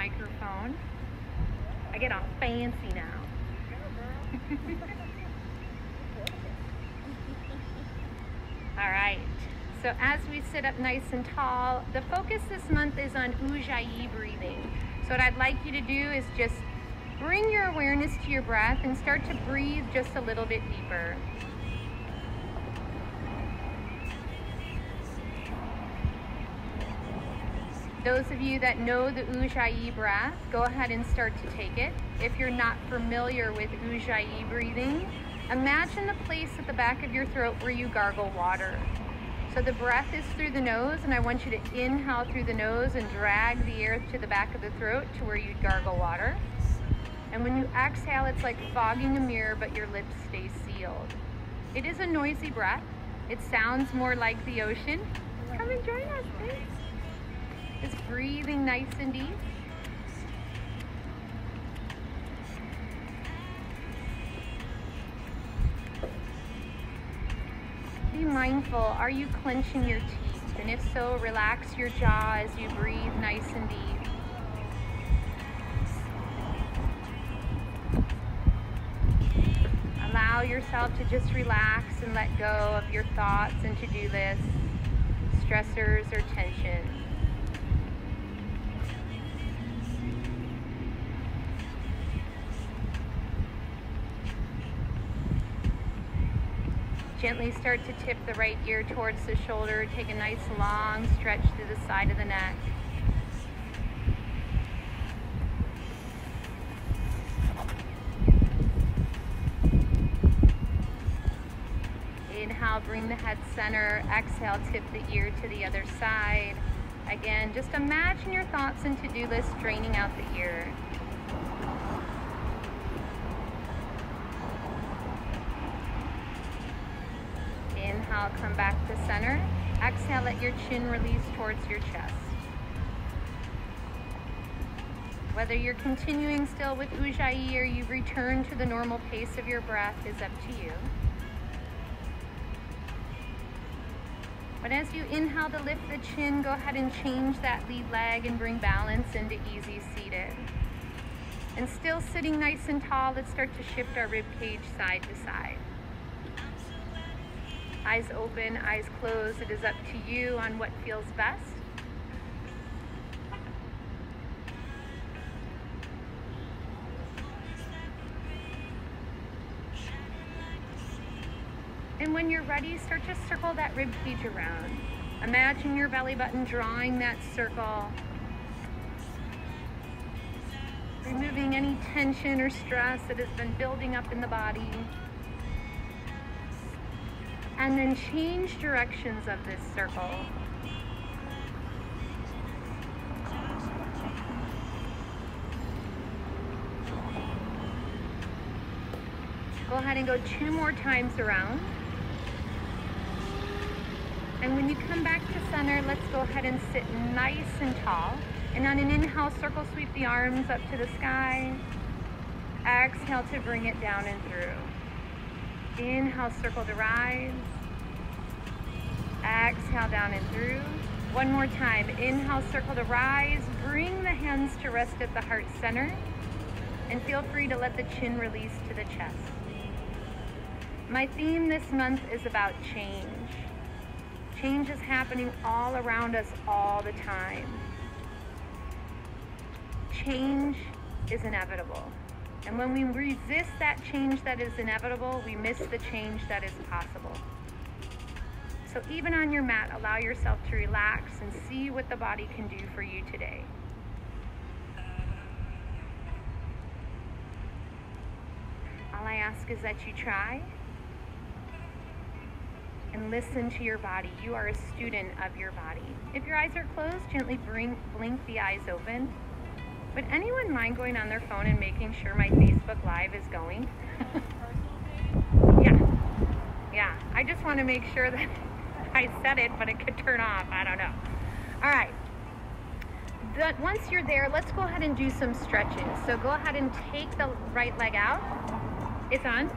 microphone. I get all fancy now. All right, so as we sit up nice and tall, the focus this month is on Ujjayi breathing. So what I'd like you to do is just bring your awareness to your breath and start to breathe just a little bit deeper. Those of you that know the Ujjayi breath, go ahead and start to take it. If you're not familiar with Ujjayi breathing, imagine the place at the back of your throat where you gargle water. So the breath is through the nose, and I want you to inhale through the nose and drag the air to the back of the throat to where you'd gargle water. And when you exhale, it's like fogging a mirror, but your lips stay sealed. It is a noisy breath. It sounds more like the ocean. Come and join us, please. Just breathing nice and deep. Be mindful, are you clenching your teeth? And if so, relax your jaw as you breathe nice and deep. Allow yourself to just relax and let go of your thoughts and to-do lists, stressors, or tension. Gently start to tip the right ear towards the shoulder. Take a nice long stretch through the side of the neck. Inhale, bring the head center. Exhale, tip the ear to the other side. Again, just imagine your thoughts and to-do list draining out the ear. Inhale, come back to center. Exhale, let your chin release towards your chest. Whether you're continuing still with Ujjayi or you return to the normal pace of your breath is up to you. But as you inhale to lift the chin, go ahead and change that lead leg and bring balance into easy seated. And still sitting nice and tall, let's start to shift our rib cage side to side. Eyes open, eyes closed. It is up to you on what feels best. And when you're ready, start to circle that rib cage around. Imagine your belly button drawing that circle. Removing any tension or stress that has been building up in the body. And then change directions of this circle. Go ahead and go 2 more times around. And when you come back to center, let's go ahead and sit nice and tall. And on an inhale, circle sweep the arms up to the sky. Exhale to bring it down and through. Inhale, circle to rise. Exhale, down and through. One more time. Inhale, circle to rise. Bring the hands to rest at the heart center. And feel free to let the chin release to the chest. My theme this month is about change. Change is happening all around us all the time. Change is inevitable. And when we resist that change that is inevitable, we miss the change that is possible. So even on your mat, allow yourself to relax and see what the body can do for you today. All I ask is that you try and listen to your body. You are a student of your body. If your eyes are closed, gently blink the eyes open. Would anyone mind going on their phone and making sure my Facebook Live is going? Yeah, I just want to make sure that I said it, but it could turn off. I don't know. All right. Once you're there, let's go ahead and do some stretches. So go ahead and take the right leg out. It's on.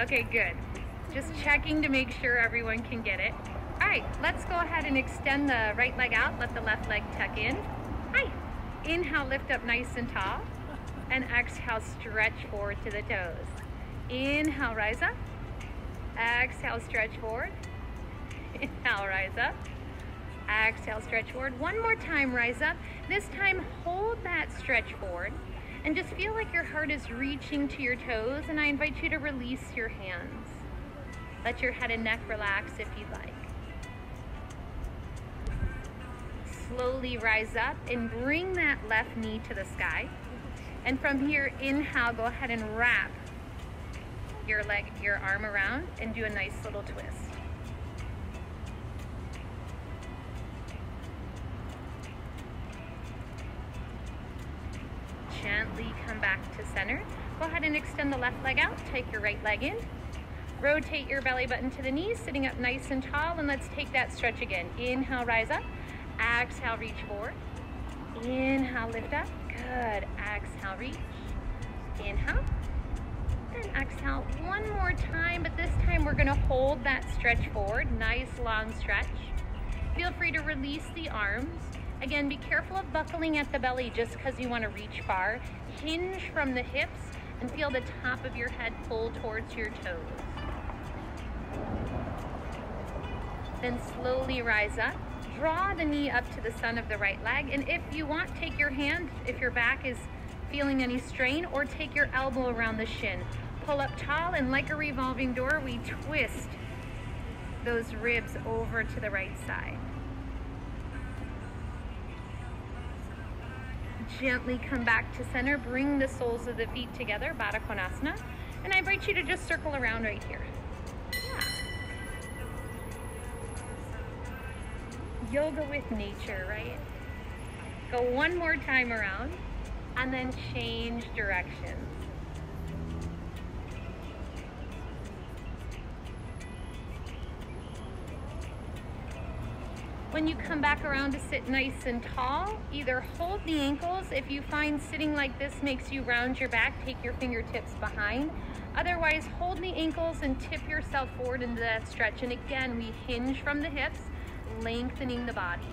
Okay, good. Just checking to make sure everyone can get it. All right. right, let's go ahead and extend the right leg out. Let the left leg tuck in. Hi. Inhale, lift up nice and tall. And exhale, stretch forward to the toes. Inhale, rise up. Exhale, stretch forward. Inhale, rise up. Exhale, stretch forward. One more time, rise up. This time, hold that stretch forward and just feel like your heart is reaching to your toes, and I invite you to release your hands. Let your head and neck relax if you'd like. Slowly rise up and bring that left knee to the sky. And from here, inhale, go ahead and wrap your arm around and do a nice little twist. Gently come back to center. Go ahead and extend the left leg out. Take your right leg in. Rotate your belly button to the knees, sitting up nice and tall, and let's take that stretch again. Inhale, rise up. Exhale, reach forward. Inhale, lift up. Good. Exhale, reach. Inhale. And exhale one more time, but this time we're gonna hold that stretch forward. Nice long stretch. Feel free to release the arms. Again, be careful of buckling at the belly just because you want to reach far. Hinge from the hips and feel the top of your head pull towards your toes. Then slowly rise up. Draw the knee up to the sun of the right leg. And if you want, take your hand, if your back is feeling any strain, or take your elbow around the shin. Pull up tall, and like a revolving door, we twist those ribs over to the right side. Gently come back to center. Bring the soles of the feet together, Baddha Konasana. And I invite you to just circle around right here. Yoga with nature, right? Go one more time around and then change directions. When you come back around to sit nice and tall, either hold the ankles. If you find sitting like this makes you round your back, take your fingertips behind. Otherwise, hold the ankles and tip yourself forward into that stretch. And again, we hinge from the hips, lengthening the body.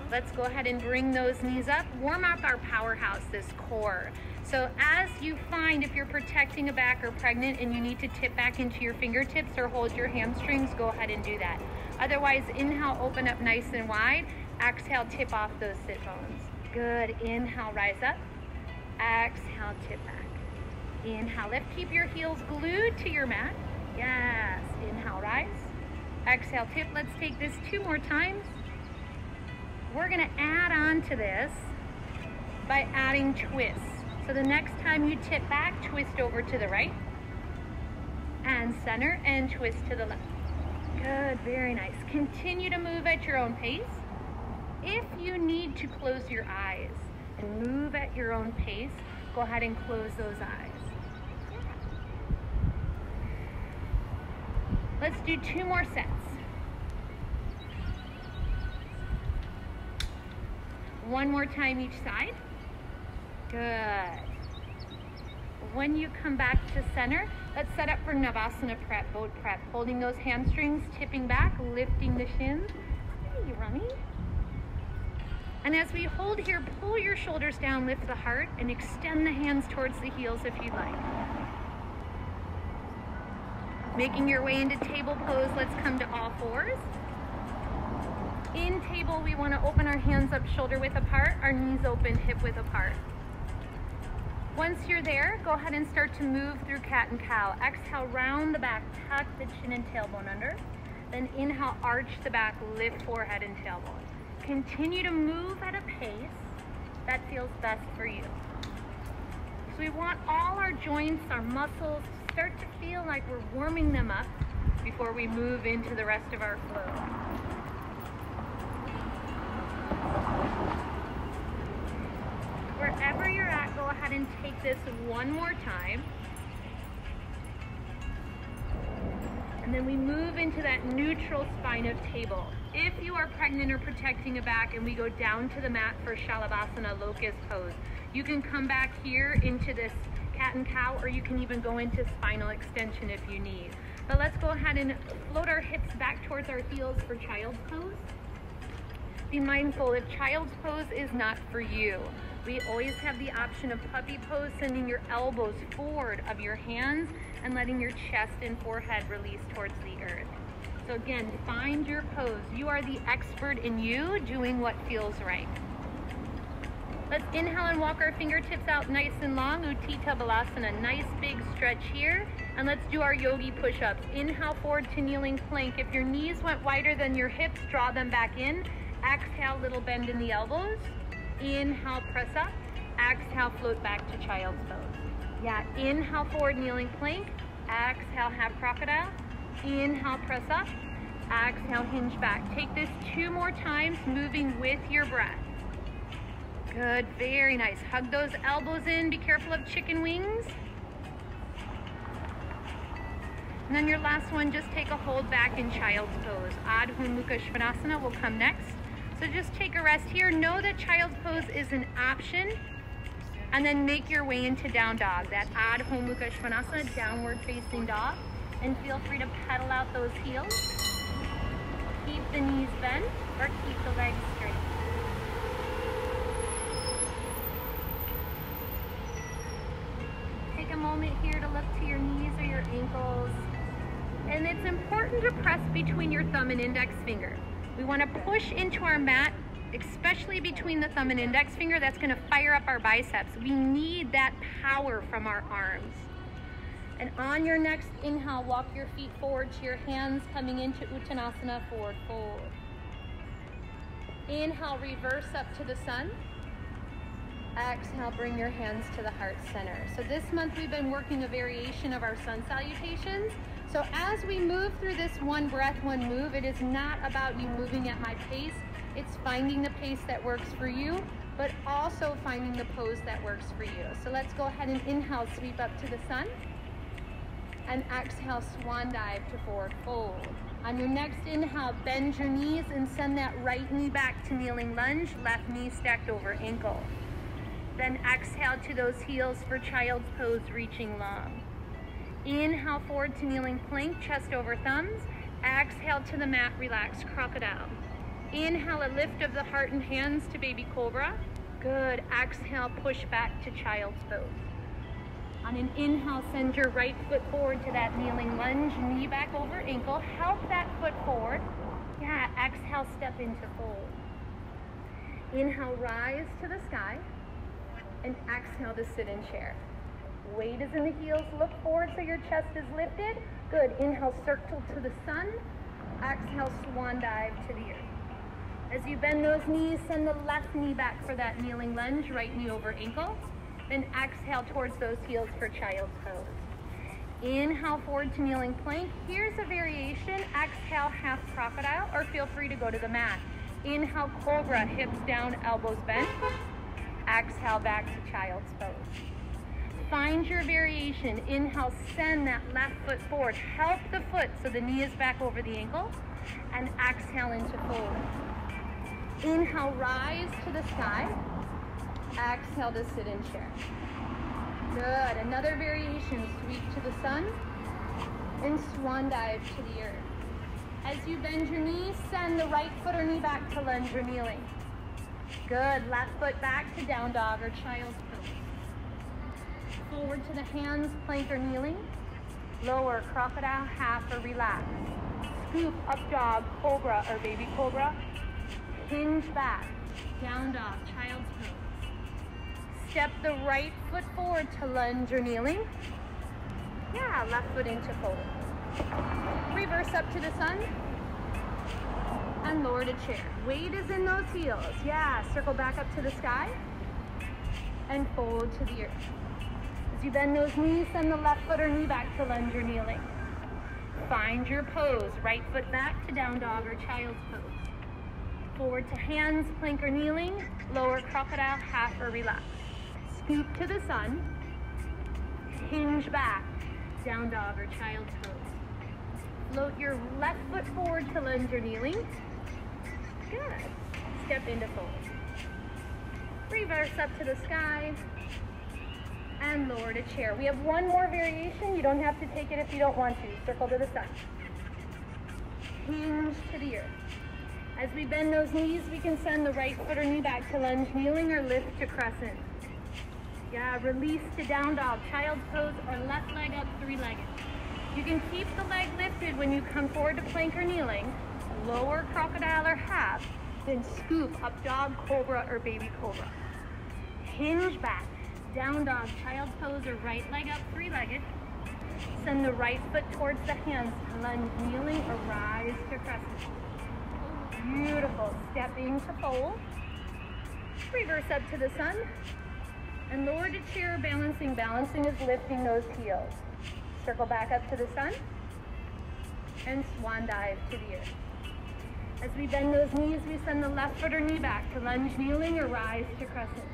Let's go ahead and bring those knees up. Warm up our powerhouse, this core. So as you find, if you're protecting a back or pregnant and you need to tip back into your fingertips or hold your hamstrings, go ahead and do that. Otherwise, inhale, open up nice and wide. Exhale, tip off those sit bones. Good. Inhale, rise up. Exhale, tip back. Inhale, lift. Keep your heels glued to your mat. Yes. Inhale, rise. Exhale, tip. Let's take this 2 more times. We're going to add on to this by adding twists. So the next time you tip back, twist over to the right and center and twist to the left. Good, very nice. Continue to move at your own pace. If you need to close your eyes and move at your own pace, go ahead and close those eyes. Let's do 2 more sets. One more time each side. Good. When you come back to center, let's set up for Navasana prep, boat prep. Holding those hamstrings, tipping back, lifting the shins. Hey, running. And as we hold here, pull your shoulders down, lift the heart, and extend the hands towards the heels if you'd like. Making your way into table pose, let's come to all fours. In table, we want to open our hands up shoulder width apart, our knees open hip width apart. Once you're there, go ahead and start to move through cat and cow. Exhale, round the back, tuck the chin and tailbone under. Then inhale, arch the back, lift forehead and tailbone. Continue to move at a pace that feels best for you. So we want all our joints, our muscles, to start to feel like we're warming them up before we move into the rest of our flow. Wherever you're at, go ahead and take this one more time. And then we move into that neutral spine of table. If you are pregnant or protecting a back, and we go down to the mat for Shalabhasana, locust pose, you can come back here into this cat and cow, or you can even go into spinal extension if you need. But let's go ahead and float our hips back towards our heels for child's pose. Be mindful, if child's pose is not for you, we always have the option of puppy pose, sending your elbows forward of your hands and letting your chest and forehead release towards the earth. So again, find your pose. You are the expert in you doing what feels right. Let's inhale and walk our fingertips out nice and long, Utthita Balasana, nice big stretch here. And let's do our yogi push-ups. Inhale forward to kneeling plank. If your knees went wider than your hips, draw them back in. Exhale, little bend in the elbows. Inhale, press up. Exhale, float back to child's pose. Yeah, inhale, forward kneeling plank. Exhale, half crocodile. Inhale, press up. Exhale, hinge back. Take this 2 more times, moving with your breath. Good, very nice. Hug those elbows in. Be careful of chicken wings. And then your last one, just take a hold back in child's pose. Adho Mukha Svanasana will come next. So just take a rest here. Know that child's pose is an option. And then make your way into down dog. That Adho Mukha Svanasana, downward facing dog. And feel free to pedal out those heels. Keep the knees bent or keep the legs straight. Take a moment here to look to your knees or your ankles. And it's important to press between your thumb and index finger. We want to push into our mat, especially between the thumb and index finger. That's going to fire up our biceps. We need that power from our arms. And on your next inhale, walk your feet forward to your hands, coming into Uttanasana, forward fold. Inhale, reverse up to the sun. Exhale, bring your hands to the heart center. So this month we've been working a variation of our sun salutations. So as we move through this one breath, one move, it is not about you moving at my pace. It's finding the pace that works for you, but also finding the pose that works for you. So let's go ahead and inhale, sweep up to the sun. And exhale, swan dive to forward fold. On your next inhale, bend your knees and send that right knee back to kneeling lunge, left knee stacked over ankle. Then exhale to those heels for child's pose, reaching long. Inhale forward to kneeling plank, chest over thumbs. Exhale to the mat, relax, crocodile. Inhale, a lift of the heart and hands to baby cobra. Good. Exhale, push back to child's pose. On an inhale, send your right foot forward to that kneeling lunge, knee back over ankle. Help that foot forward. Yeah, exhale, step into fold. Inhale, rise to the sky. And exhale to sit in chair. Weight is in the heels, look forward so your chest is lifted. Good, inhale, circle to the sun. Exhale, swan dive to the earth. As you bend those knees, send the left knee back for that kneeling lunge, right knee over ankle. Then exhale towards those heels for child's pose. Inhale forward to kneeling plank. Here's a variation. Exhale, half crocodile, or feel free to go to the mat. Inhale, cobra, hips down, elbows bent. Exhale, back to child's pose. Find your variation. Inhale, send that left foot forward. Help the foot so the knee is back over the ankle. And exhale into fold. Inhale, rise to the sky. Exhale to sit in chair. Good. Another variation. Sweep to the sun. And swan dive to the earth. As you bend your knees, send the right foot or knee back to lunge or kneeling. Good. Left foot back to down dog or child's pose. Forward to the hands, plank or kneeling. Lower, crocodile, half or relax. Scoop, up dog, cobra or baby cobra. Hinge back, down dog, child's pose. Step the right foot forward to lunge or kneeling. Yeah, left foot into fold. Reverse up to the sun. And lower to chair. Weight is in those heels. Yeah, circle back up to the sky. And fold to the earth. As you bend those knees, send the left foot or knee back to lunge or kneeling. Find your pose. Right foot back to down dog or child's pose. Forward to hands, plank or kneeling. Lower crocodile, half or relax. Scoop to the sun. Hinge back, down dog or child's pose. Float your left foot forward to lunge or kneeling. Good. Step into fold. Reverse up to the sky. and lower to chair. We have one more variation. You don't have to take it if you don't want to. Circle to the sun. Hinge to the earth. As we bend those knees, we can send the right foot or knee back to lunge kneeling or lift to crescent. Yeah, release to down dog, child's pose, or left leg up three-legged. You can keep the leg lifted when you come forward to plank or kneeling, lower crocodile or half, then scoop up dog, cobra, or baby cobra. Hinge back, down dog, child's pose, or right leg up three-legged. Send the right foot towards the hands, lunge kneeling or rise to crescent. Beautiful. Stepping to fold. Reverse up to the sun. And lower to chair, balancing. Balancing is lifting those heels. Circle back up to the sun. And swan dive to the earth. As we bend those knees, we send the left foot or knee back to lunge kneeling or rise to crescent.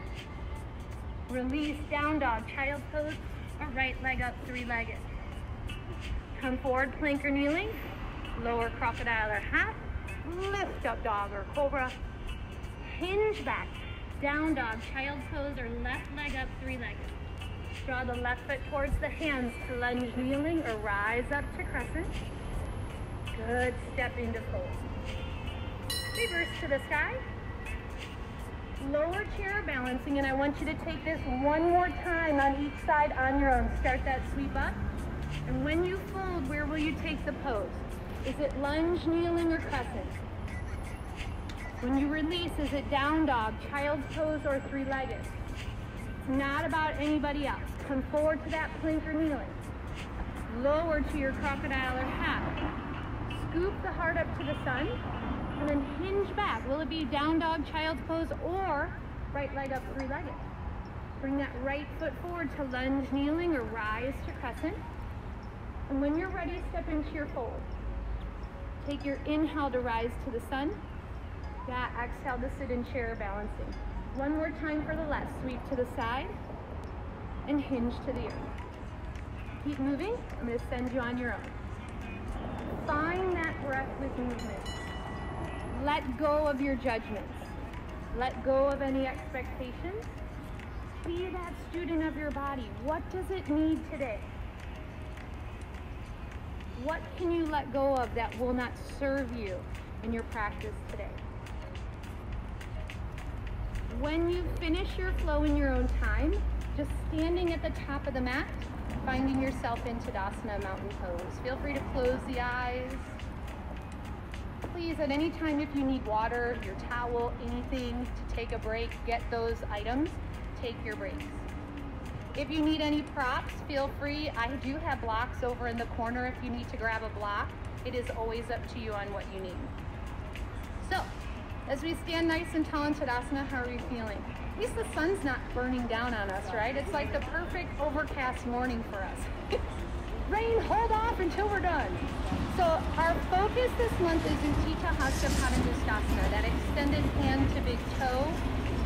Release, down dog, child's pose, or right leg up three-legged. Come forward, plank or kneeling. Lower crocodile or half. Lift up dog or cobra. Hinge back, down dog, child's pose, or left leg up three-legged. Draw the left foot towards the hands to lunge kneeling or rise up to crescent. Good, step into fold. Reverse to the sky. Lower chair balancing, and I want you to take this one more time on each side on your own. Start that sweep up. And when you fold, where will you take the pose? Is it lunge, kneeling, or crescent? When you release, is it down dog, child's pose, or three-legged? It's not about anybody else. Come forward to that plank or kneeling. Lower to your crocodile or half. Scoop the heart up to the sun, and then hinge back. Will it be down dog, child's pose, or right leg up three-legged? Bring that right foot forward to lunge, kneeling, or rise to crescent. And when you're ready, step into your fold. Take your inhale to rise to the sun. Yeah, exhale to sit in chair balancing. One more time for the left. Sweep to the side and hinge to the earth. Keep moving. I'm going to send you on your own. Find that breath with movement. Let go of your judgments. Let go of any expectations. Be that student of your body. What does it need today? What can you let go of that will not serve you in your practice today? When you finish your flow in your own time, just standing at the top of the mat, finding yourself in Tadasana, mountain pose. Feel free to close the eyes. Please, at any time, if you need water, your towel, anything to take a break, get those items, take your breaks. If you need any props, feel free. I do have blocks over in the corner if you need to grab a block. It is always up to you on what you need. So, as we stand nice and tall in Tadasana, how are we feeling? At least the sun's not burning down on us, right? It's like the perfect overcast morning for us. Rain, hold off until we're done. So our focus this month is Utthita Hasta Padangusthasana, that extended hand to big toe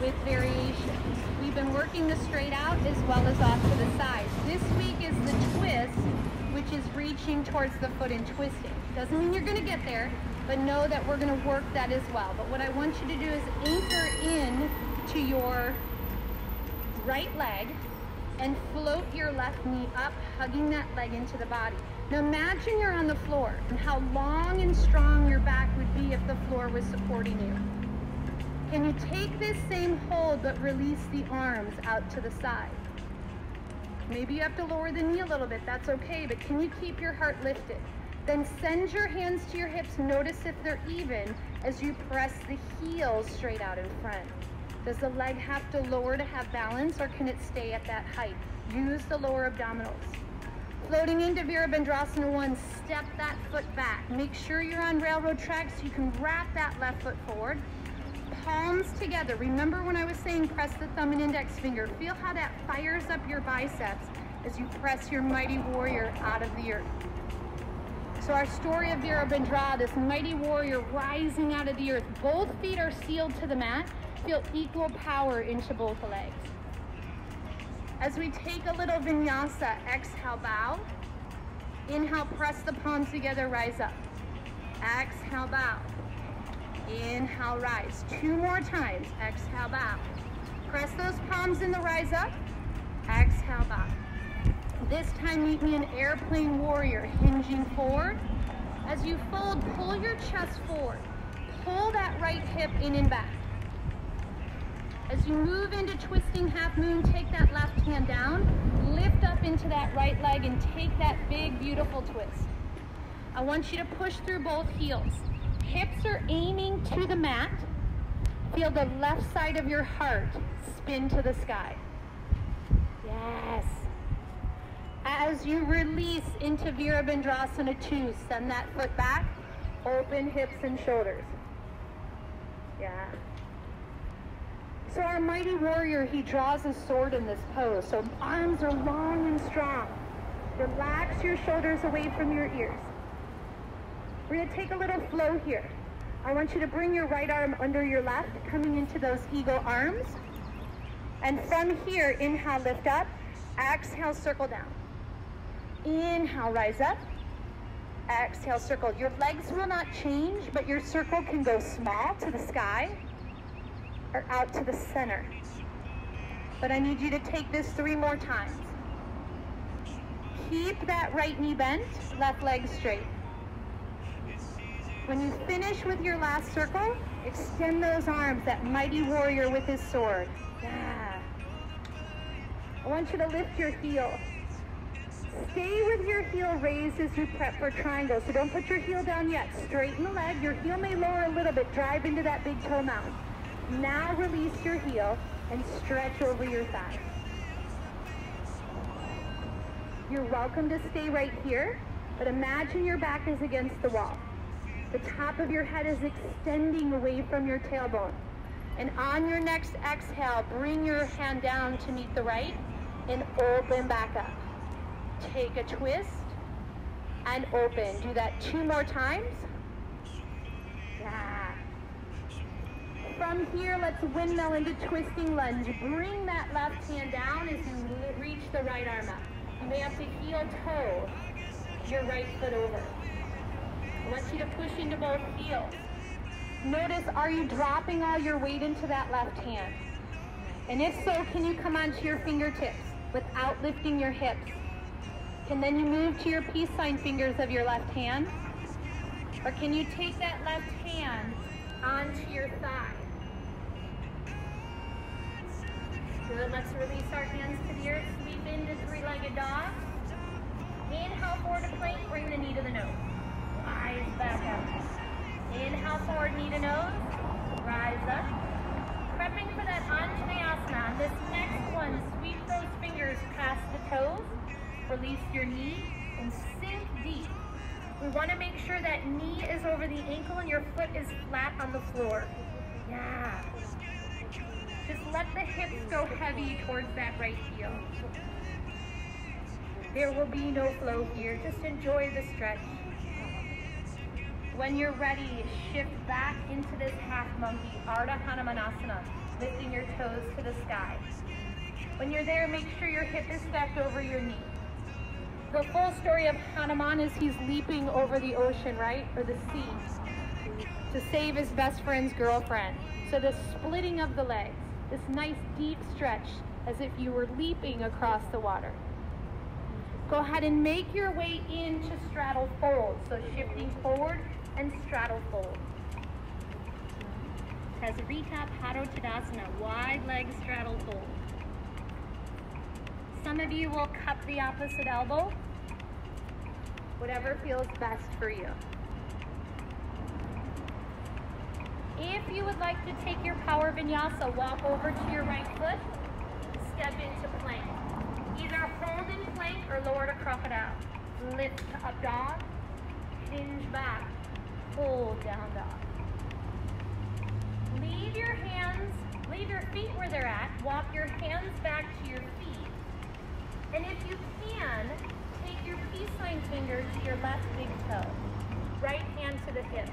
with variations. We've been working the straight out as well as off to the side. This week is the twist, which is reaching towards the foot and twisting. Doesn't mean you're gonna get there, but know that we're gonna work that as well. But what I want you to do is anchor in to your right leg and float your left knee up, hugging that leg into the body. Now imagine you're on the floor and how long and strong your back would be if the floor was supporting you. Can you take this same hold but release the arms out to the side? Maybe you have to lower the knee a little bit, that's okay, but can you keep your heart lifted? Then send your hands to your hips, notice if they're even as you press the heels straight out in front. Does the leg have to lower to have balance, or can it stay at that height? Use the lower abdominals. Floating into Virabhadrasana 1, step that foot back. Make sure you're on railroad tracks so you can wrap that left foot forward. Palms together. Remember when I was saying press the thumb and index finger. Feel how that fires up your biceps as you press your mighty warrior out of the earth. So our story of Virabhadra, this mighty warrior rising out of the earth. Both feet are sealed to the mat. Feel equal power into both legs. As we take a little vinyasa, exhale, bow. Inhale, press the palms together, rise up. Exhale, bow. Inhale, rise. 2 more times. Exhale, bow. Press those palms in the rise up. Exhale back. This time meet me in airplane warrior, hinging forward. As you fold, pull your chest forward. Pull that right hip in and back. As you move into twisting half moon, take that left hand down, lift up into that right leg and take that big, beautiful twist. I want you to push through both heels. Hips are aiming to the mat. Feel the left side of your heart spin to the sky. Yes. As you release into Virabhadrasana 2, send that foot back, open hips and shoulders. Yeah. So our mighty warrior, he draws a sword in this pose. So arms are long and strong. Relax your shoulders away from your ears. We're going to take a little flow here. I want you to bring your right arm under your left, coming into those eagle arms. And from here, inhale, lift up. Exhale, circle down. Inhale, rise up. Exhale, circle. Your legs will not change, but your circle can go small to the sky or out to the center. But I need you to take this 3 more times. Keep that right knee bent, left leg straight. When you finish with your last circle, extend those arms, that mighty warrior with his sword. Yeah. I want you to lift your heel. Stay with your heel raised as you prep for triangle. So don't put your heel down yet. Straighten the leg. Your heel may lower a little bit. Drive into that big toe mound. Now release your heel and stretch over your thigh. You're welcome to stay right here, but imagine your back is against the wall. The top of your head is extending away from your tailbone. And on your next exhale, bring your hand down to meet the right and open back up. Take a twist and open. Do that 2 more times. Yeah. From here, let's windmill into twisting lunge. Bring that left hand down as you reach the right arm up. You may have to heel toe your right foot over. I want you to push into both heels. Notice, are you dropping all your weight into that left hand? And if so, can you come onto your fingertips without lifting your hips? And then you move to your peace sign fingers of your left hand? Or can you take that left hand onto your thigh? Good, let's release our hands to the earth, sweep into 3-legged dog. Inhale forward to plank, bring the knee to the nose. Rise back up. Inhale forward, knee to nose, rise up. Prepping for that Anjaneyasana. This next one, sweep those fingers past the toes. Release your knee and sink deep. We want to make sure that knee is over the ankle and your foot is flat on the floor. Yeah. Just let the hips go heavy towards that right heel. There will be no flow here. Just enjoy the stretch. When you're ready, shift back into this half monkey, Ardha Hanumanasana, lifting your toes to the sky. When you're there, make sure your hip is stacked over your knee. The full story of Hanuman is he's leaping over the ocean, right? Or the sea, to save his best friend's girlfriend. So the splitting of the legs, this nice deep stretch, as if you were leaping across the water. Go ahead and make your way into straddle fold. So shifting forward and straddle fold. As a recap, Padottanasana, wide leg straddle fold. Some of you will cup the opposite elbow, whatever feels best for you. If you would like to take your power vinyasa, walk over to your right foot, step into plank. Either hold in plank or lower to crocodile. Lift to up dog, hinge back, hold down dog. Leave your feet where they're at, walk your hands back to your feet. And if you can, take your peace sign finger to your left big toe. Right hand to the hip.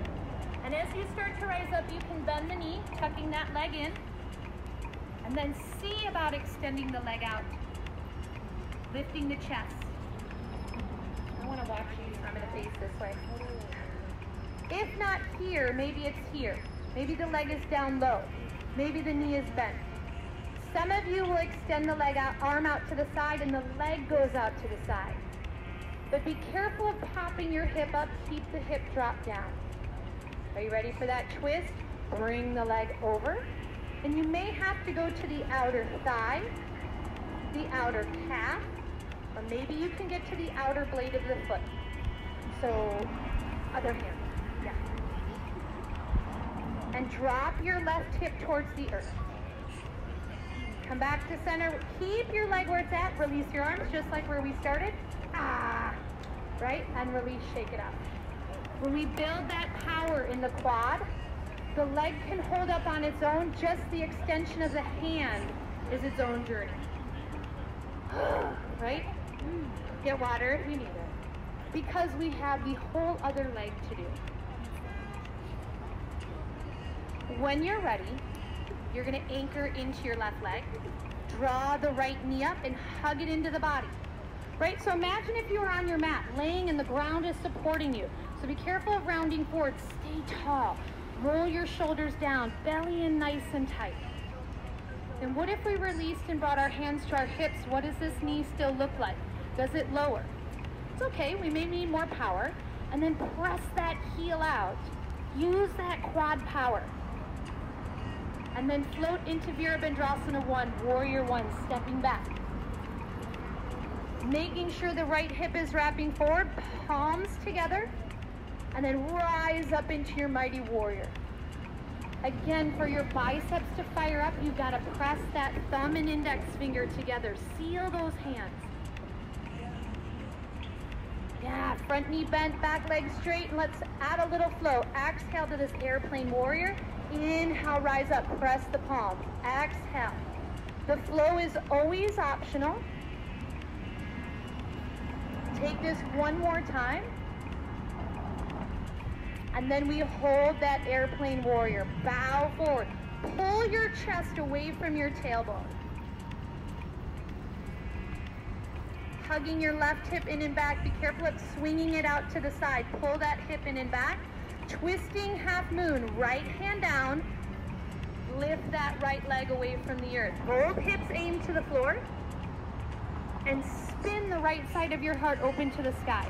And as you start to rise up, you can bend the knee, tucking that leg in. And then see about extending the leg out. Lifting the chest. I want to watch you, so I'm going to face this way. If not here, maybe it's here. Maybe the leg is down low. Maybe the knee is bent. Some of you will extend the arm out to the side and the leg goes out to the side. But be careful of popping your hip up, keep the hip drop down. Are you ready for that twist? Bring the leg over. And you may have to go to the outer thigh, the outer calf, or maybe you can get to the outer blade of the foot. So, other hand, yeah. And drop your left hip towards the earth. Come back to center. Keep your leg where it's at. Release your arms just like where we started. Ah, right? And release, shake it out. When we build that power in the quad, the leg can hold up on its own. Just the extension of the hand is its own journey. Right? Get water if you need it. Because we have the whole other leg to do. When you're ready, you're going to anchor into your left leg. Draw the right knee up and hug it into the body. Right? So imagine if you were on your mat, laying and the ground is supporting you. So be careful of rounding forward. Stay tall. Roll your shoulders down. Belly in nice and tight. And what if we released and brought our hands to our hips? What does this knee still look like? Does it lower? It's okay. We may need more power. And then press that heel out. Use that quad power. And then float into Virabhadrasana 1, Warrior 1, stepping back. Making sure the right hip is wrapping forward, palms together, and then rise up into your Mighty Warrior. Again, for your biceps to fire up, you've got to press that thumb and index finger together. Seal those hands. Yeah, front knee bent, back leg straight, and let's add a little flow. Exhale to this airplane warrior. Inhale, rise up, press the palms. Exhale. The flow is always optional. Take this one more time. And then we hold that airplane warrior. Bow forward. Pull your chest away from your tailbone. Hugging your left hip in and back. Be careful of swinging it out to the side. Pull that hip in and back. Twisting half moon. Right hand down. Lift that right leg away from the earth. Both hips aim to the floor. And spin the right side of your heart open to the sky.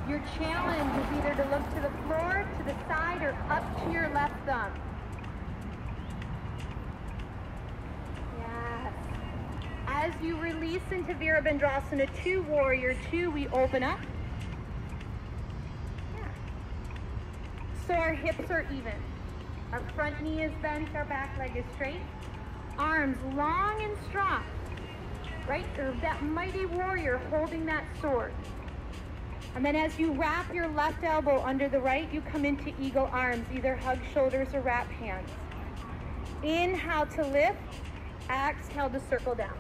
Your challenge is either to look to the floor, to the side, or up to your left thumb. Yes. As you release into Virabhadrasana 2, Warrior 2, we open up. Yeah. So our hips are even. Our front knee is bent, our back leg is straight. Arms long and strong. Right? Or that Mighty Warrior holding that sword. And then as you wrap your left elbow under the right, you come into eagle arms, either hug shoulders or wrap hands. Inhale to lift, exhale to circle down.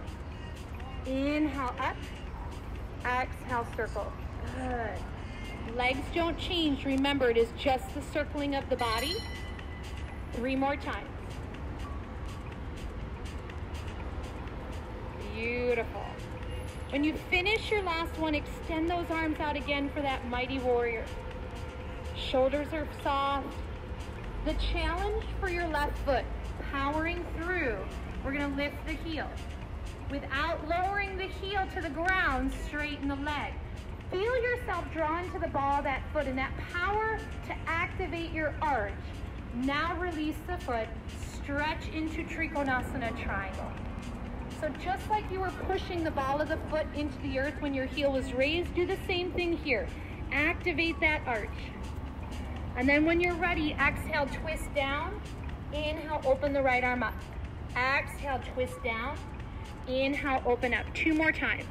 Inhale up, exhale circle. Good. Legs don't change. Remember, it is just the circling of the body. 3 more times. Beautiful. When you finish your last one, extend those arms out again for that Mighty Warrior. Shoulders are soft. The challenge for your left foot, powering through, we're going to lift the heel. Without lowering the heel to the ground, straighten the leg. Feel yourself draw into the ball of that foot and that power to activate your arch. Now release the foot, stretch into Trikonasana triangle. So just like you were pushing the ball of the foot into the earth when your heel was raised, do the same thing here. Activate that arch. And then when you're ready, exhale, twist down. Inhale, open the right arm up. Exhale, twist down. Inhale, open up. 2 more times.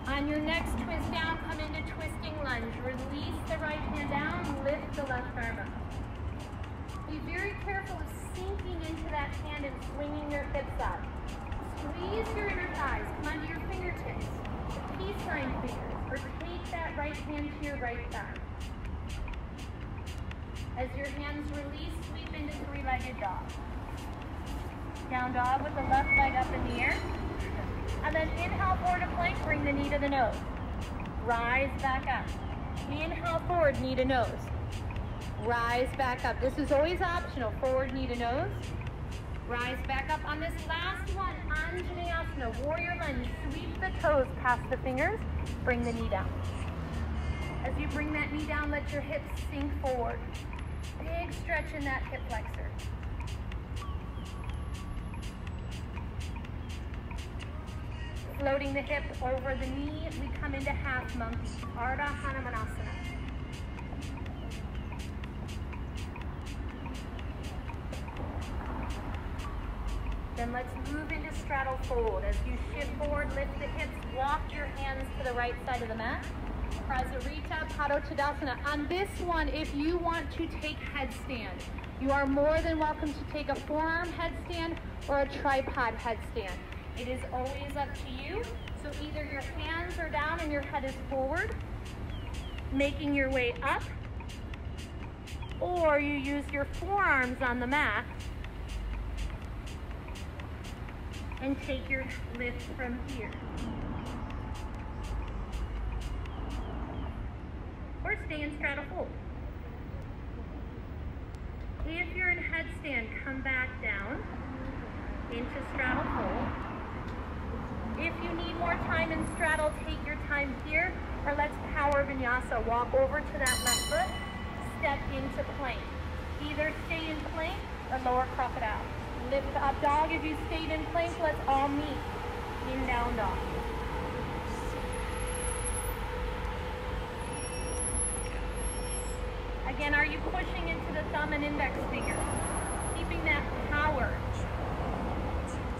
On your next twist down, come into twisting lunge. Release the right hand down, lift the left arm up. Be very careful of sinking into that hand and swinging your hips up. Squeeze your inner thighs. Come onto your fingertips. Peace sign fingers. Or take that right hand to your right thigh. As your hands release, sweep into 3-legged dog. Down dog with the left leg up in the air. And then inhale forward to plank, bring the knee to the nose. Rise back up. Inhale forward, knee to nose. Rise back up. This is always optional. Forward knee to nose. Rise back up on this last one. Anjaneyasana, warrior lunge. Sweep the toes past the fingers. Bring the knee down. As you bring that knee down, let your hips sink forward. Big stretch in that hip flexor. Floating the hip over the knee, we come into half monkey. Ardha Hanumanasana. Then let's move into straddle fold. As you shift forward, lift the hips, walk your hands to the right side of the mat. Prasarita Padottanasana. On this one, if you want to take headstand, you are more than welcome to take a forearm headstand or a tripod headstand. It is always up to you. So either your hands are down and your head is forward, making your way up, or you use your forearms on the mat and take your lift from here. Or stay in straddle fold. If you're in headstand, come back down into straddle fold. If you need more time in straddle, take your time here, or let's power vinyasa. Walk over to that left foot, step into plank. Either stay in plank or lower crocodile. Lift up dog. If you stayed in plank, let's all meet in down dog. Again, are you pushing into the thumb and index finger? Keeping that power.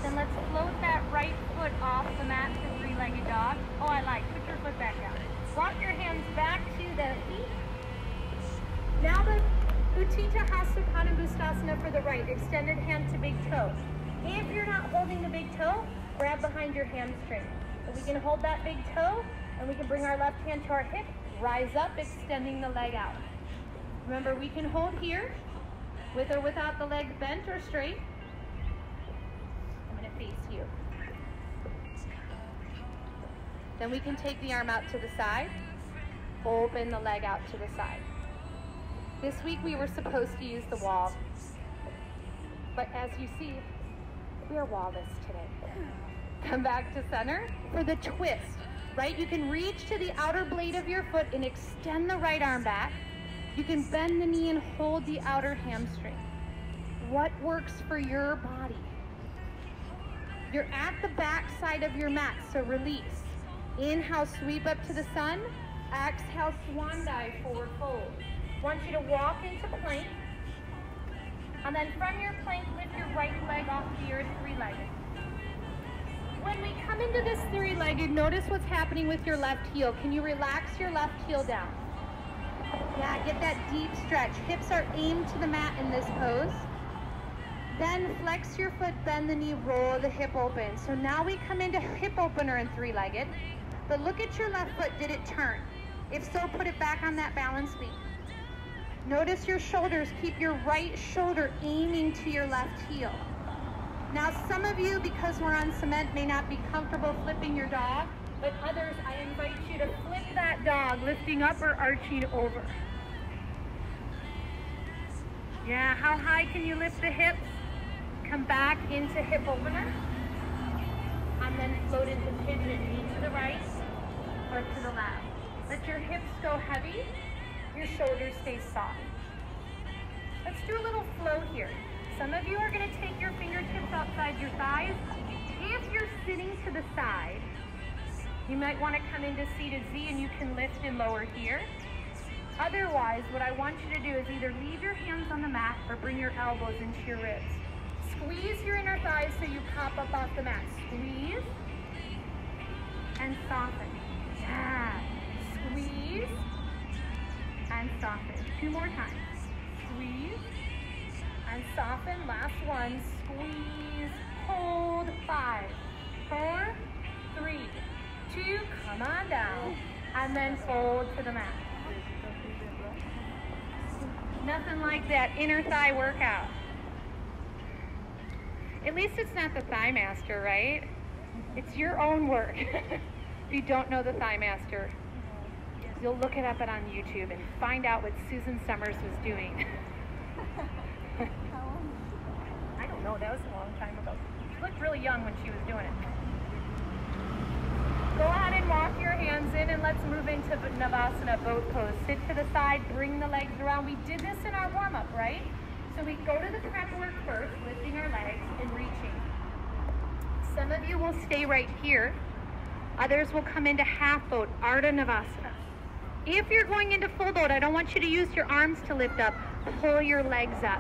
Then let's float that right foot off the mat to three-legged dog. Oh, I like. Put your foot back down. Walk your hands back to the feet. Now the Utthita Hasta Padangusthasana for the right. Extended hand to big toe. If you're not holding the big toe, grab behind your hamstring. So we can hold that big toe, and we can bring our left hand to our hip. Rise up, extending the leg out. Remember, we can hold here, with or without the leg bent or straight. I'm going to face you. Then we can take the arm out to the side, open the leg out to the side. This week we were supposed to use the wall, but as you see, we're wallless today. Come back to center for the twist, right? You can reach to the outer blade of your foot and extend the right arm back. You can bend the knee and hold the outer hamstring. What works for your body? You're at the back side of your mat, so release. Inhale, sweep up to the sun. Exhale, swan dive, forward fold. Want you to walk into plank, and then from your plank, lift your right leg off to your three-legged. When we come into this three-legged, notice what's happening with your left heel. Can you relax your left heel down? Yeah, get that deep stretch. Hips are aimed to the mat in this pose. Then flex your foot, bend the knee, roll the hip open. So now we come into hip opener in three-legged. But look at your left foot, did it turn? If so, put it back on that balance beam. Notice your shoulders, keep your right shoulder aiming to your left heel. Now some of you, because we're on cement, may not be comfortable flipping your dog, but others, I invite you to flip that dog, lifting up or arching over. Yeah, how high can you lift the hips? Come back into hip opener, and then float into pigeon, knee to the right, or to the left. Let your hips go heavy, your shoulders stay soft. Let's do a little flow here. Some of you are going to take your fingertips outside your thighs. If you're sitting to the side, you might want to come into seated Z, and you can lift and lower here. Otherwise, what I want you to do is either leave your hands on the mat or bring your elbows into your ribs. Squeeze your inner thighs so you pop up off the mat. Squeeze and soften. Yeah. Squeeze and soften. Two more times. Squeeze and soften. Last one. Squeeze. Hold. 5, 4, 3, 2. Come on down. And then fold to the mat. Nothing like that inner thigh workout. At least it's not the Thigh Master, right? It's your own work. If you don't know the Thigh Master. you'll look it up on YouTube and find out what Susan Summers was doing. I don't know, that was a long time ago. She looked really young when she was doing it. Go ahead and walk your hands in and let's move into Navasana, boat pose. Sit to the side, bring the legs around. We did this in our warm-up, right? So we go to the prep work first, lifting our legs and reaching. Some of you will stay right here. Others will come into half boat, Ardha Navasana. If you're going into full boat, I don't want you to use your arms to lift up. Pull your legs up.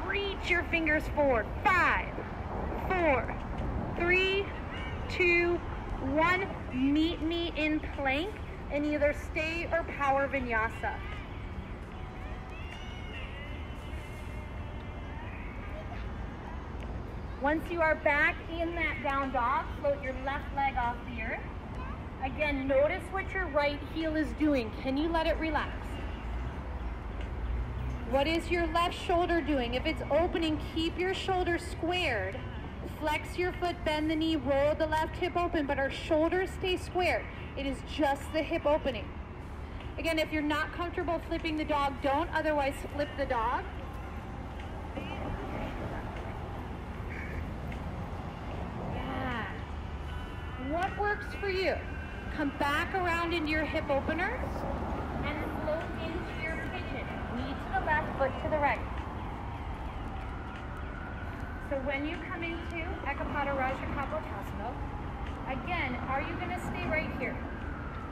Reach your fingers forward. 5, 4, 3, 2, 1. Meet me in plank and either stay or power vinyasa. Once you are back in that down dog, float your left leg off the earth. Again, notice what your right heel is doing. Can you let it relax? What is your left shoulder doing? If it's opening, keep your shoulder squared. Flex your foot, bend the knee, roll the left hip open, but our shoulders stay squared. It is just the hip opening. Again, if you're not comfortable flipping the dog, don't. Otherwise, flip the dog. Yeah. What works for you? Come back around into your hip opener and float into your pigeon. Knee to the left, foot to the right. So when you come into Ekapada Raja Kapotasana, again, are you going to stay right here?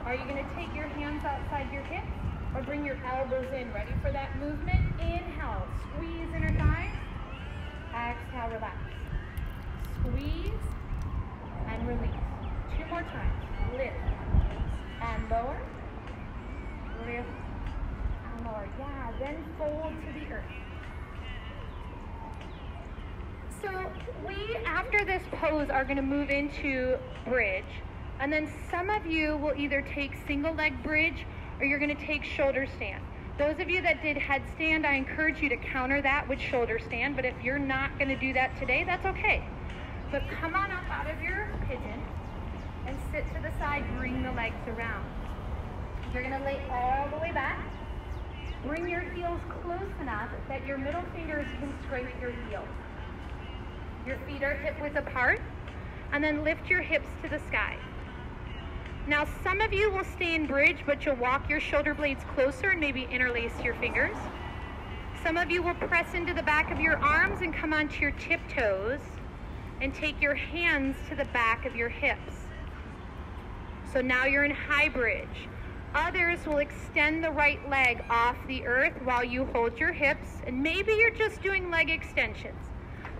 Are you going to take your hands outside your hips or bring your elbows in? Ready for that movement? Inhale, squeeze inner thighs. Exhale, relax. Squeeze and release. 2 more times. Lift and lower. Lift and lower. Yeah, then fold to the earth. So we, after this pose, are going to move into bridge. And then some of you will either take single leg bridge or you're going to take shoulder stand. Those of you that did headstand, I encourage you to counter that with shoulder stand. But if you're not going to do that today, that's okay. But come on up out of your pigeon and sit to the side, bring the legs around. You're going to lay all the way back. Bring your heels close enough that your middle fingers can scrape your heels. Your feet are hip width apart, and then lift your hips to the sky. Now, some of you will stay in bridge, but you'll walk your shoulder blades closer and maybe interlace your fingers. Some of you will press into the back of your arms and come onto your tiptoes and take your hands to the back of your hips. So now you're in high bridge. Others will extend the right leg off the earth while you hold your hips, and maybe you're just doing leg extensions.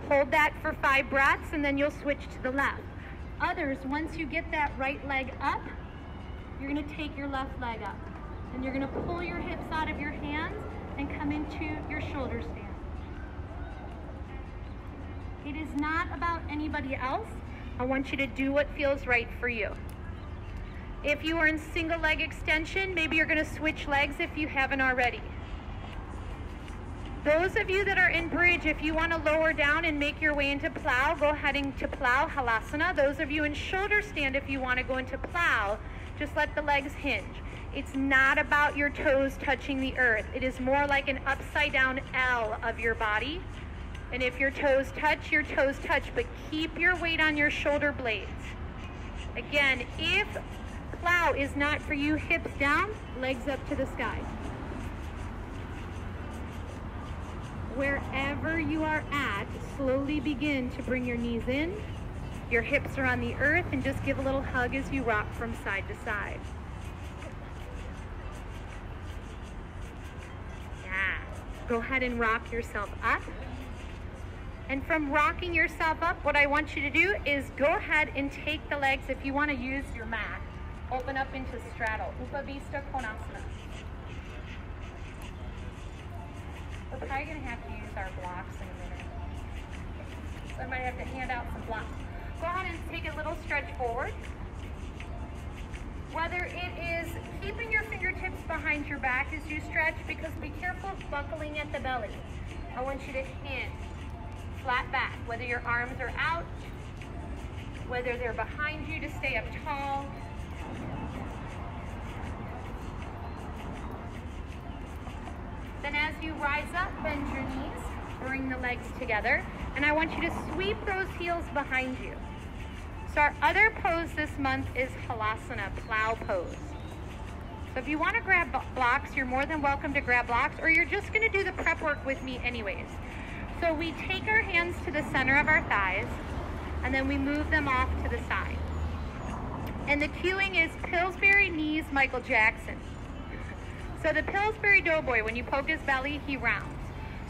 Hold that for 5 breaths and then you'll switch to the left. Others, once you get that right leg up, you're going to take your left leg up. And you're going to pull your hips out of your hands and come into your shoulder stand. It is not about anybody else. I want you to do what feels right for you. If you are in single leg extension, maybe you're going to switch legs if you haven't already. Those of you that are in bridge, if you want to lower down and make your way into plow, go ahead into plow, halasana. Those of you in shoulder stand, if you want to go into plow, just let the legs hinge. It's not about your toes touching the earth. It is more like an upside down L of your body. And if your toes touch, but keep your weight on your shoulder blades. Again, if plow is not for you, hips down, legs up to the sky. Wherever you are at, slowly begin to bring your knees in. Your hips are on the earth, and just give a little hug as you rock from side to side. Yeah. Go ahead and rock yourself up. And from rocking yourself up, what I want you to do is go ahead and take the legs, if you want to use your mat, open up into straddle, Upavista Konasana. We're probably going to have to use our blocks in a minute. So I might have to hand out some blocks. Go ahead and take a little stretch forward. Whether it is keeping your fingertips behind your back as you stretch, because be careful of buckling at the belly. I want you to hinge, flat back, whether your arms are out, whether they're behind you to stay up tall. you rise up, bend your knees, bring the legs together, and I want you to sweep those heels behind you. So our other pose this month is Halasana, plow pose. So if you want to grab blocks, you're more than welcome to grab blocks, or you're just going to do the prep work with me anyways. So we take our hands to the center of our thighs, and then we move them off to the side. And the cueing is Pillsbury knees, Michael Jackson. So the Pillsbury Doughboy, when you poke his belly, he rounds.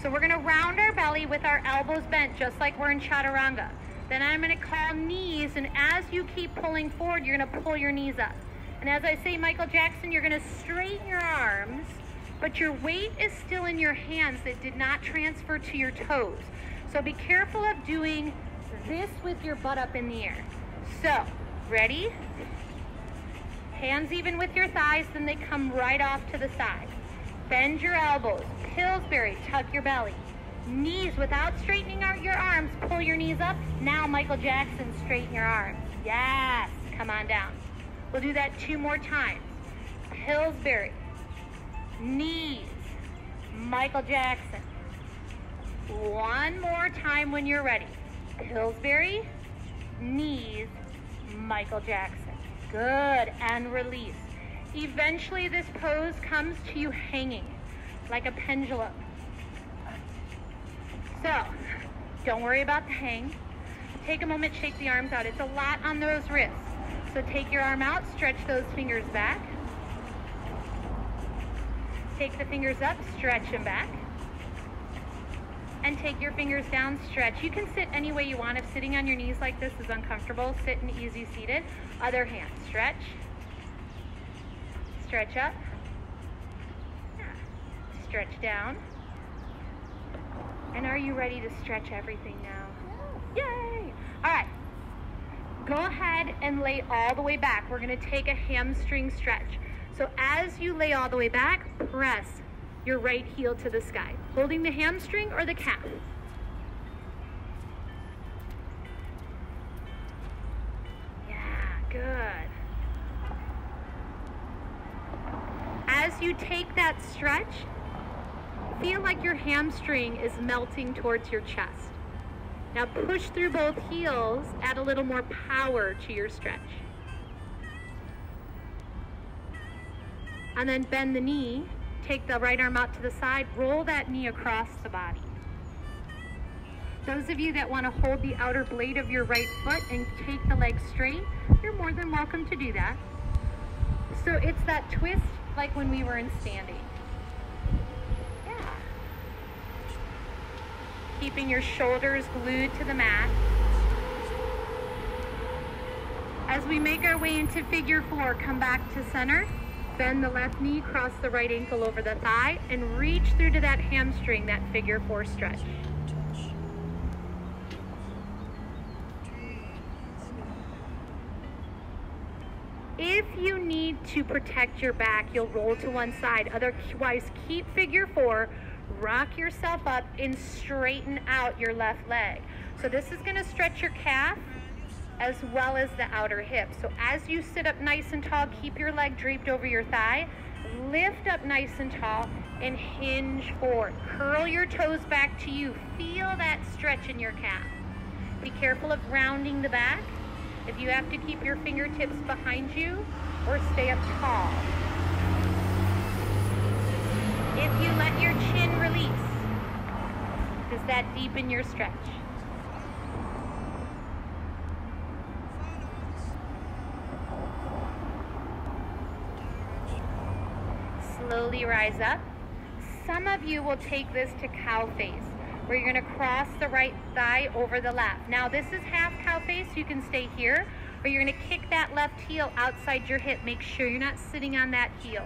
So we're gonna round our belly with our elbows bent, just like we're in Chaturanga. Then I'm gonna call knees, and as you keep pulling forward, you're gonna pull your knees up. And as I say Michael Jackson, you're gonna straighten your arms, but your weight is still in your hands that did not transfer to your toes. So be careful of doing this with your butt up in the air. So, ready? Hands even with your thighs, then they come right off to the side. Bend your elbows, Pillsbury, tuck your belly. Knees, without straightening out your arms, pull your knees up. Now Michael Jackson, straighten your arms. Yes, come on down. We'll do that 2 more times. Pillsbury, knees, Michael Jackson. 1 more time when you're ready. Pillsbury, knees, Michael Jackson. Good, and release. Eventually this pose comes to you hanging like a pendulum. So, don't worry about the hang. Take a moment, shake the arms out. It's a lot on those wrists. So take your arm out, stretch those fingers back. Take the fingers up, stretch them back. And take your fingers down, stretch. You can sit any way you want. If sitting on your knees like this is uncomfortable, sit in easy seated. Other hand, stretch. Stretch up. Yeah. Stretch down. And are you ready to stretch everything now? Yay! All right. Go ahead and lay all the way back. We're gonna take a hamstring stretch. So as you lay all the way back, press your right heel to the sky, holding the hamstring or the calf. Yeah, good. As you take that stretch, feel like your hamstring is melting towards your chest. Now push through both heels, add a little more power to your stretch. And then bend the knee. Take the right arm out to the side, roll that knee across the body. Those of you that want to hold the outer blade of your right foot and take the leg straight, you're more than welcome to do that. So it's that twist like when we were in standing. Yeah. Keeping your shoulders glued to the mat. As we make our way into figure 4, come back to center. Bend the left knee, cross the right ankle over the thigh, and reach through to that hamstring, that figure 4 stretch. If you need to protect your back, you'll roll to one side. Otherwise, keep figure 4, rock yourself up, and straighten out your left leg. So this is going to stretch your calf as well as the outer hip. So as you sit up nice and tall, keep your leg draped over your thigh, lift up nice and tall, and hinge forward. Curl your toes back to you. Feel that stretch in your calf. Be careful of rounding the back. If you have to keep your fingertips behind you, or stay up tall. If you let your chin release, does that deepen your stretch? Slowly rise up. Some of you will take this to cow face, where you're going to cross the right thigh over the left. Now this is half cow face, you can stay here, or you're going to kick that left heel outside your hip. Make sure you're not sitting on that heel.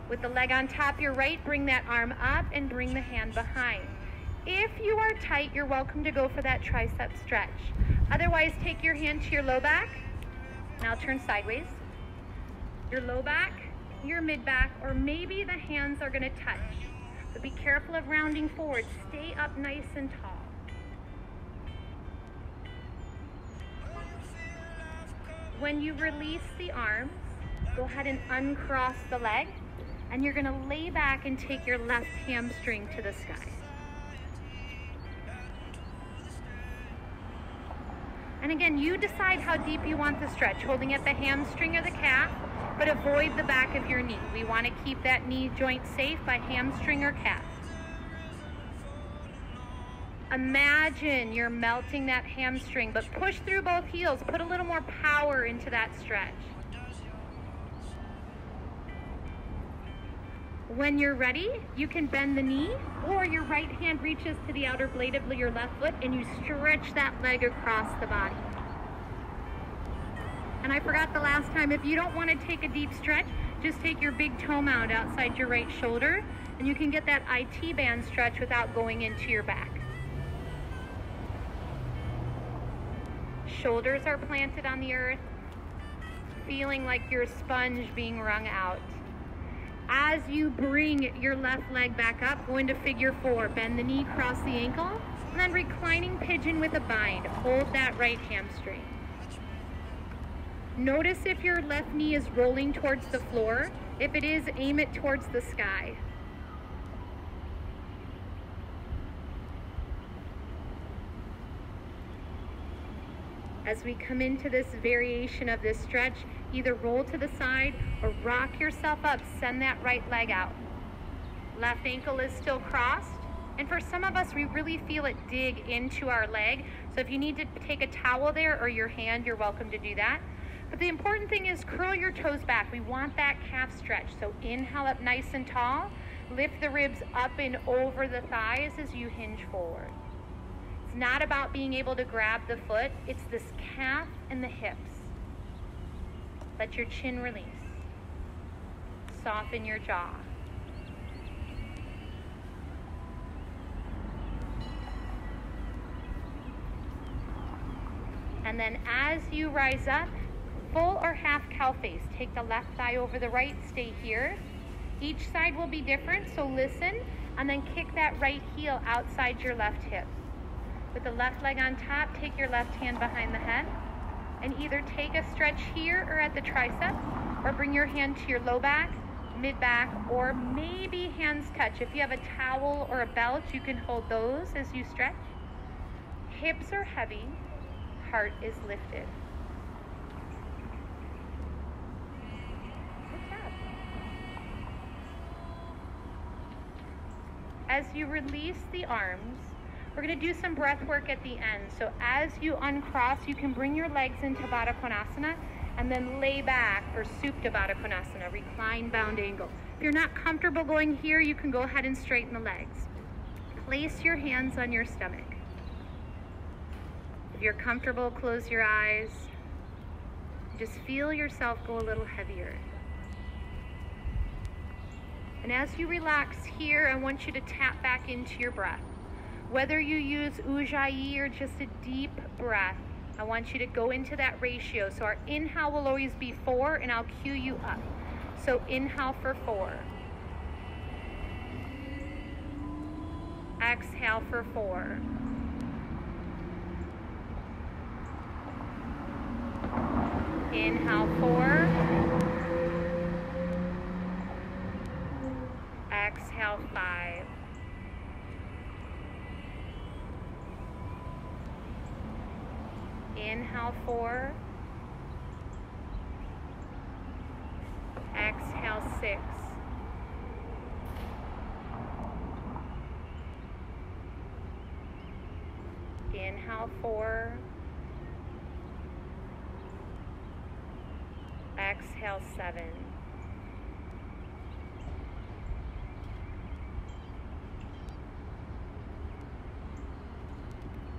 With the leg on top, your right, bring that arm up and bring the hand behind. If you are tight, you're welcome to go for that tricep stretch. Otherwise, take your hand to your low back. Now turn sideways. Your low back, your mid back, or maybe the hands are going to touch. But be careful of rounding forward. Stay up nice and tall. When you release the arms, go ahead and uncross the leg. And you're gonna lay back and take your left hamstring to the sky. And again, you decide how deep you want the stretch, holding at the hamstring or the calf, but avoid the back of your knee. We want to keep that knee joint safe by hamstring or calf. Imagine you're melting that hamstring, but push through both heels. Put a little more power into that stretch. When you're ready, you can bend the knee, or your right hand reaches to the outer blade of your left foot and you stretch that leg across the body. And I forgot the last time, if you don't want to take a deep stretch, just take your big toe mound outside your right shoulder and you can get that IT band stretch without going into your back. Shoulders are planted on the earth, feeling like you're a sponge being wrung out. As you bring your left leg back up, go into figure 4. Bend the knee, cross the ankle, and then reclining pigeon with a bind. Hold that right hamstring. Notice if your left knee is rolling towards the floor. If it is, aim it towards the sky. As we come into this variation of this stretch, either roll to the side or rock yourself up, send that right leg out. Left ankle is still crossed, and for some of us, we really feel it dig into our leg. So if you need to take a towel there or your hand, you're welcome to do that. But the important thing is curl your toes back. We want that calf stretch. So inhale up nice and tall, lift the ribs up and over the thighs as you hinge forward. It's not about being able to grab the foot, it's this calf and the hips. Let your chin release. Soften your jaw. And then as you rise up, full or half cow face. Take the left thigh over the right, stay here. Each side will be different, so listen, and then kick that right heel outside your left hip. With the left leg on top, take your left hand behind the head and either take a stretch here or at the tricep, or bring your hand to your low back, mid back, or maybe hands touch. If you have a towel or a belt, you can hold those as you stretch. Hips are heavy, heart is lifted. Good job. As you release the arms, we're going to do some breath work at the end. So as you uncross, you can bring your legs into Baddha Konasana and then lay back for Supta Baddha Konasana, recline bound angle. If you're not comfortable going here, you can go ahead and straighten the legs. Place your hands on your stomach. If you're comfortable, close your eyes. Just feel yourself go a little heavier. And as you relax here, I want you to tap back into your breath. Whether you use Ujjayi or just a deep breath, I want you to go into that ratio. So our inhale will always be 4, and I'll cue you up. So inhale for 4. Exhale for 4. Inhale 4. Exhale 5. Inhale 4. Exhale 6. Inhale 4. Exhale 7.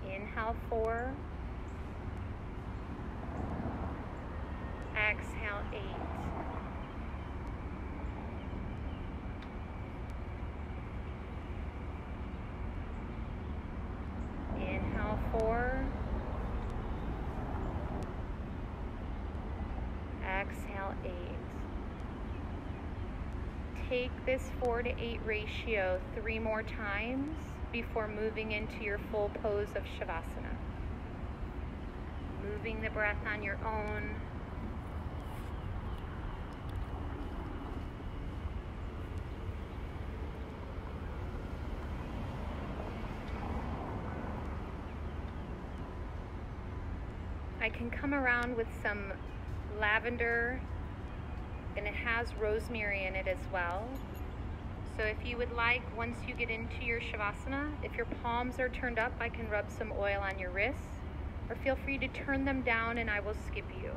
Inhale 4. Exhale 8. Inhale 4. Exhale 8. Take this 4 to 8 ratio 3 more times before moving into your full pose of Shavasana. Moving the breath on your own. I can come around with some lavender, and it has rosemary in it as well. So if you would like, once you get into your Shavasana, if your palms are turned up, I can rub some oil on your wrists, or feel free to turn them down and I will skip you.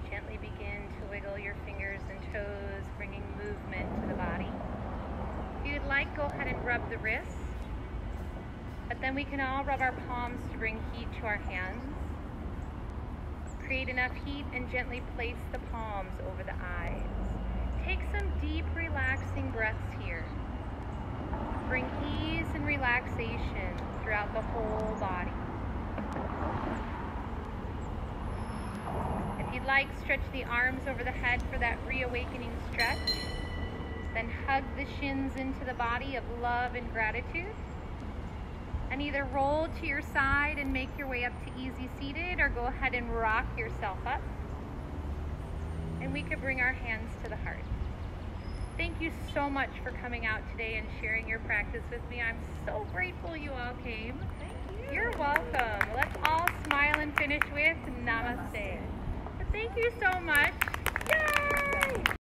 Gently begin to wiggle your fingers and toes, bringing movement to the body. If you would like, go ahead and rub the wrists, but then we can all rub our palms to bring heat to our hands. Create enough heat and gently place the palms over the eyes. Take some deep, relaxing breaths here. Bring ease and relaxation throughout the whole body. If you'd like, stretch the arms over the head for that reawakening stretch. Then hug the shins into the body of love and gratitude. And either roll to your side and make your way up to easy seated, or go ahead and rock yourself up. And we could bring our hands to the heart. Thank you so much for coming out today and sharing your practice with me. I'm so grateful you all came. Thank you. You're welcome. Let's all smile and finish with Namaste. Thank you so much.